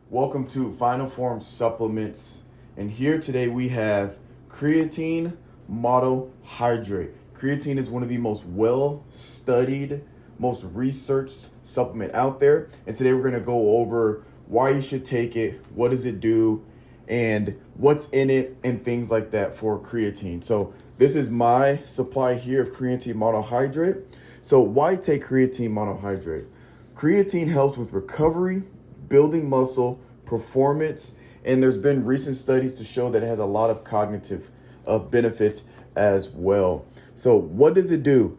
Welcome to Final Form Supplements. And here today we have Creatine Monohydrate. Creatine is one of the most well-studied, most researched supplement out there. And today we're going to go over why you should take it, what does it do, and what's in it, and things like that for creatine. So this is my supply here of creatine monohydrate. So why take creatine monohydrate? Creatine helps with recovery, building muscle, performance, and there's been recent studies to show that it has a lot of cognitive benefits as well. So what does it do?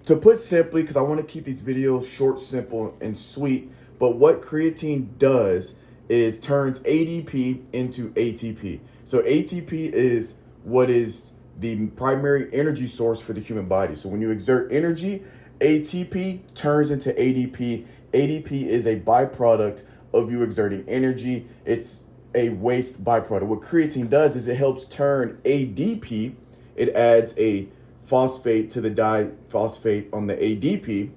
To put simply, because I want to keep these videos short, simple, and sweet, but what creatine does is turns ADP into ATP. So ATP is what is the primary energy source for the human body. So when you exert energy, ATP turns into ADP. ADP is a byproduct of you exerting energy. It's a waste byproduct. What creatine does is it helps turn ADP. It adds a phosphate to the diphosphate on the ADP,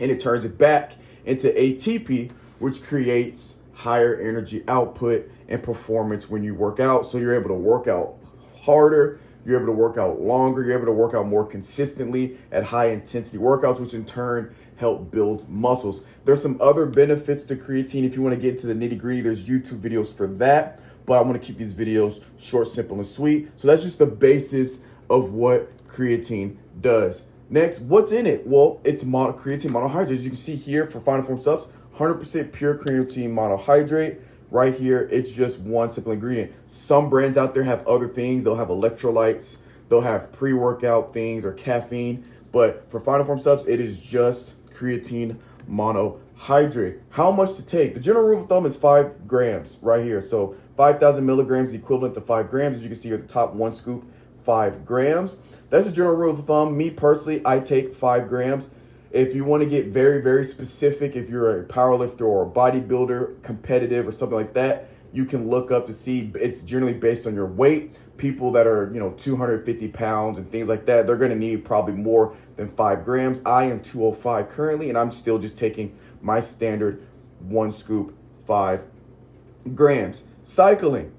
and it turns it back into ATP, which creates higher energy output and performance when you work out. So you're able to work out harder, you're able to work out longer, you're able to work out more consistently at high intensity workouts, which in turn help build muscles. There's some other benefits to creatine. If you want to get into the nitty gritty, there's YouTube videos for that, but I want to keep these videos short, simple, and sweet. So that's just the basis of what creatine does. Next, what's in it? Well, it's creatine monohydrate. As you can see here for Final Form Subs, 100% pure creatine monohydrate. Right here, it's just one simple ingredient. Some brands out there have other things. They'll have electrolytes, they'll have pre-workout things or caffeine, but for Final Form Subs, it is just creatine monohydrate. How much to take? The general rule of thumb is 5 grams right here. So 5,000 milligrams equivalent to 5 grams. As you can see here at the top, 1 scoop, 5 grams. That's the general rule of thumb. Me personally, I take 5 grams. If you want to get very, very specific, if you're a powerlifter or a bodybuilder, competitive or something like that, you can look up to see. It's generally based on your weight. People that are, 250 pounds and things like that, they're going to need probably more than 5 grams. I am 205 currently, and I'm still just taking my standard 1 scoop, 5 grams. Cycling.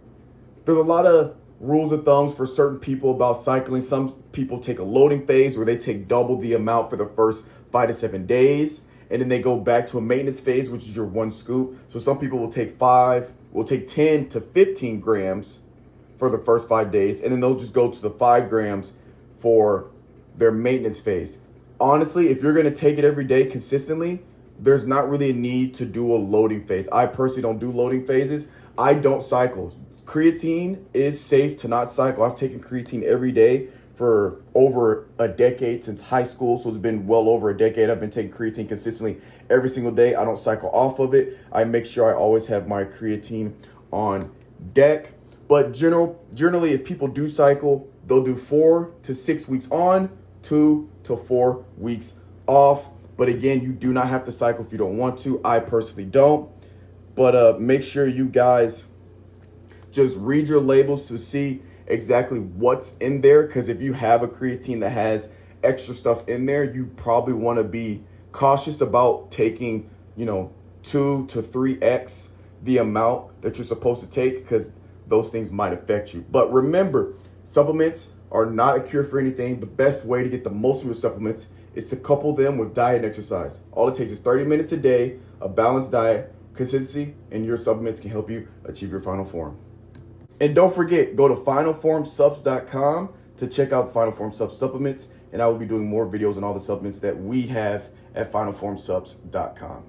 There's a lot of rules of thumbs for certain people about cycling. Some people take a loading phase where they take double the amount for the first 5 to 7 days, and then they go back to a maintenance phase, which is your 1 scoop. So some people will take 10 to 15 grams for the first 5 days, and then they'll just go to the 5 grams for their maintenance phase. Honestly, if you're going to take it every day consistently, there's not really a need to do a loading phase. I personally don't do loading phases. I don't cycle. Creatine is safe to not cycle. I've taken creatine every day for over a decade, since high school. So it's been well over a decade. I've been taking creatine consistently every single day. I don't cycle off of it. I make sure I always have my creatine on deck. But generally, if people do cycle, they'll do 4 to 6 weeks on, 2 to 4 weeks off. But again, you do not have to cycle if you don't want to. I personally don't. But make sure you guys just read your labels to see exactly what's in there, because if you have a creatine that has extra stuff in there, you probably want to be cautious about taking 2 to 3x the amount that you're supposed to take, because those things might affect you. But remember, supplements are not a cure for anything. The best way to get the most from your supplements is to couple them with diet and exercise. All it takes is 30 minutes a day, a balanced diet, consistency, and your supplements can help you achieve your final form. And don't forget, go to finalformsubs.com to check out the Final Form Subs supplements, and I will be doing more videos on all the supplements that we have at finalformsubs.com.